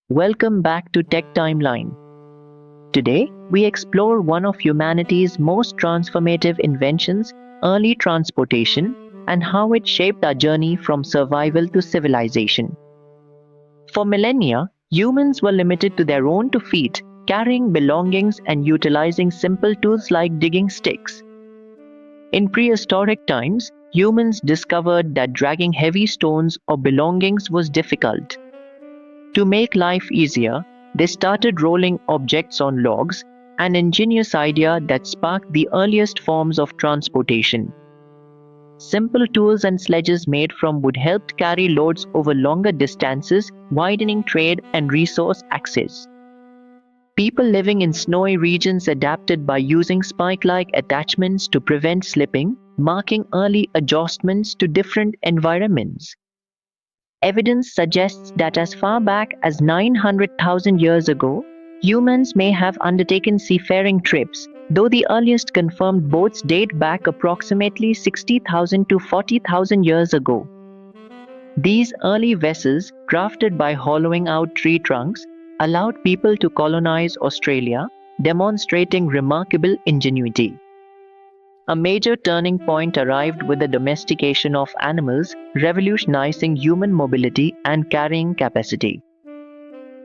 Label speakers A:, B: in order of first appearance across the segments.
A: Welcome back to Tech Timeline. Today, we explore one of humanity's most transformative inventions, early transportation, and how it shaped our journey from survival to civilization. For millennia, humans were limited to their own 2 feet, carrying belongings and utilizing simple tools like digging sticks. In prehistoric times, humans discovered that dragging heavy stones or belongings was difficult. To make life easier, they started rolling objects on logs, an ingenious idea that sparked the earliest forms of transportation. Simple tools and sledges made from wood helped carry loads over longer distances, widening trade and resource access. People living in snowy regions adapted by using spike-like attachments to prevent slipping, marking early adjustments to different environments. Evidence suggests that as far back as 900,000 years ago, humans may have undertaken seafaring trips, though the earliest confirmed boats date back approximately 60,000 to 40,000 years ago. These early vessels, crafted by hollowing out tree trunks, allowed people to colonize Australia, demonstrating remarkable ingenuity. A major turning point arrived with the domestication of animals, revolutionizing human mobility and carrying capacity.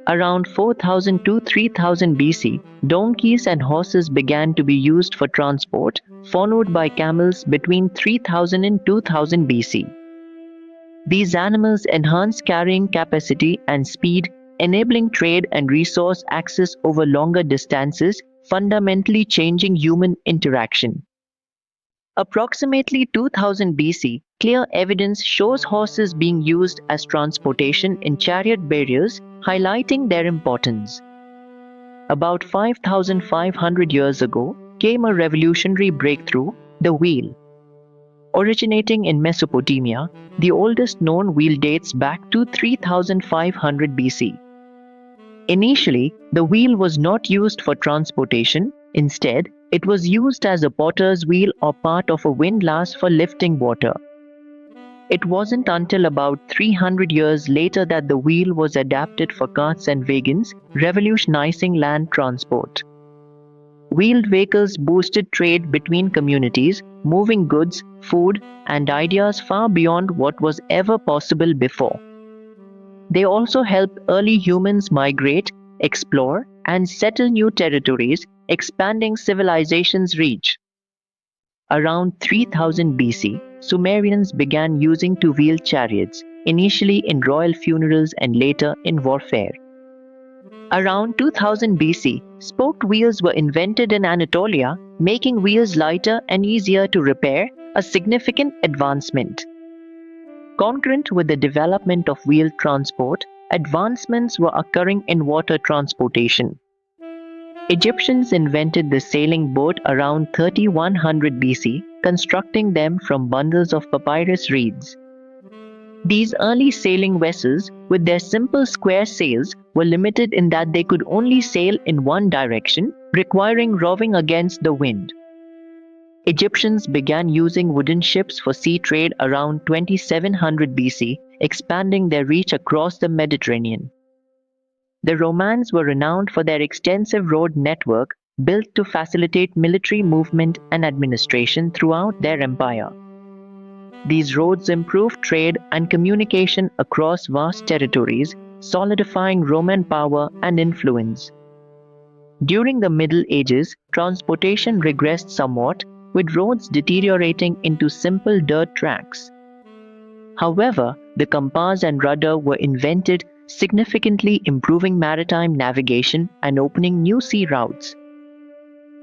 A: Around 4000 to 3000 BC, donkeys and horses began to be used for transport, followed by camels between 3000 and 2000 BC. These animals enhanced carrying capacity and speed, enabling trade and resource access over longer distances, fundamentally changing human interaction. Approximately 2000 BC, clear evidence shows horses being used as transportation in chariot burials, highlighting their importance. About 5,500 years ago came a revolutionary breakthrough, the wheel. Originating in Mesopotamia, the oldest known wheel dates back to 3500 BC. Initially, the wheel was not used for transportation. Instead, it was used as a potter's wheel or part of a windlass for lifting water. It wasn't until about 300 years later that the wheel was adapted for carts and wagons, revolutionizing land transport. Wheeled vehicles boosted trade between communities, moving goods, food, and ideas far beyond what was ever possible before. They also helped early humans migrate, explore, and settle new territories, expanding civilization's reach. Around 3000 BC, Sumerians began using two-wheeled chariots, initially in royal funerals and later in warfare. Around 2000 BC, spoked wheels were invented in Anatolia, making wheels lighter and easier to repair, a significant advancement. Concurrent with the development of wheeled transport, advancements were occurring in water transportation. Egyptians invented the sailing boat around 3100 BC, constructing them from bundles of papyrus reeds. These early sailing vessels, with their simple square sails, were limited in that they could only sail in one direction, requiring rowing against the wind. Egyptians began using wooden ships for sea trade around 2700 BC, expanding their reach across the Mediterranean. The Romans were renowned for their extensive road network, built to facilitate military movement and administration throughout their empire. These roads improved trade and communication across vast territories, solidifying Roman power and influence. During the Middle Ages, transportation regressed somewhat, with roads deteriorating into simple dirt tracks. However, the compass and rudder were invented, significantly improving maritime navigation and opening new sea routes.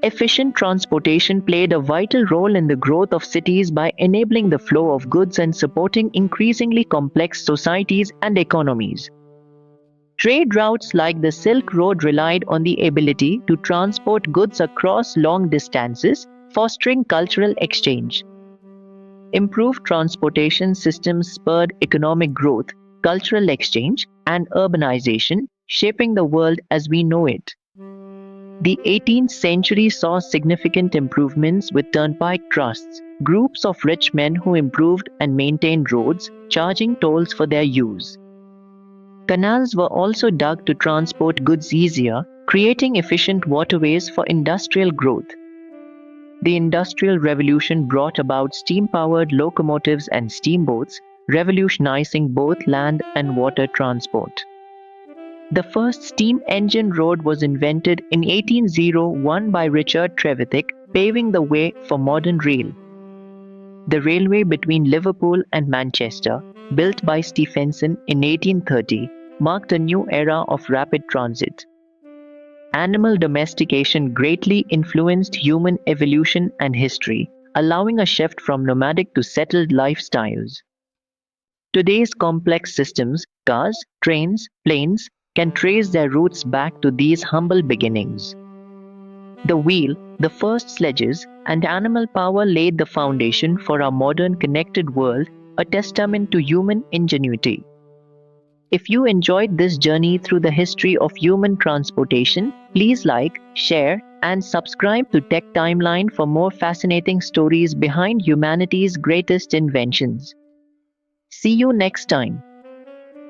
A: Efficient transportation played a vital role in the growth of cities by enabling the flow of goods and supporting increasingly complex societies and economies. Trade routes like the Silk Road relied on the ability to transport goods across long distances, fostering cultural exchange. Improved transportation systems spurred economic growth, cultural exchange, and urbanization, shaping the world as we know it. The 18th century saw significant improvements with turnpike trusts, groups of rich men who improved and maintained roads, charging tolls for their use. Canals were also dug to transport goods easier, creating efficient waterways for industrial growth. The Industrial Revolution brought about steam-powered locomotives and steamboats, revolutionizing both land and water transport. The first steam engine road was invented in 1801 by Richard Trevithick, paving the way for modern rail. The railway between Liverpool and Manchester, built by Stephenson in 1830, marked a new era of rapid transit. Animal domestication greatly influenced human evolution and history, allowing a shift from nomadic to settled lifestyles. Today's complex systems, cars, trains, planes, can trace their roots back to these humble beginnings. The wheel, the first sledges, and animal power laid the foundation for our modern connected world, a testament to human ingenuity. If you enjoyed this journey through the history of human transportation, please like, share, and subscribe to Tech Timeline for more fascinating stories behind humanity's greatest inventions. See you next time.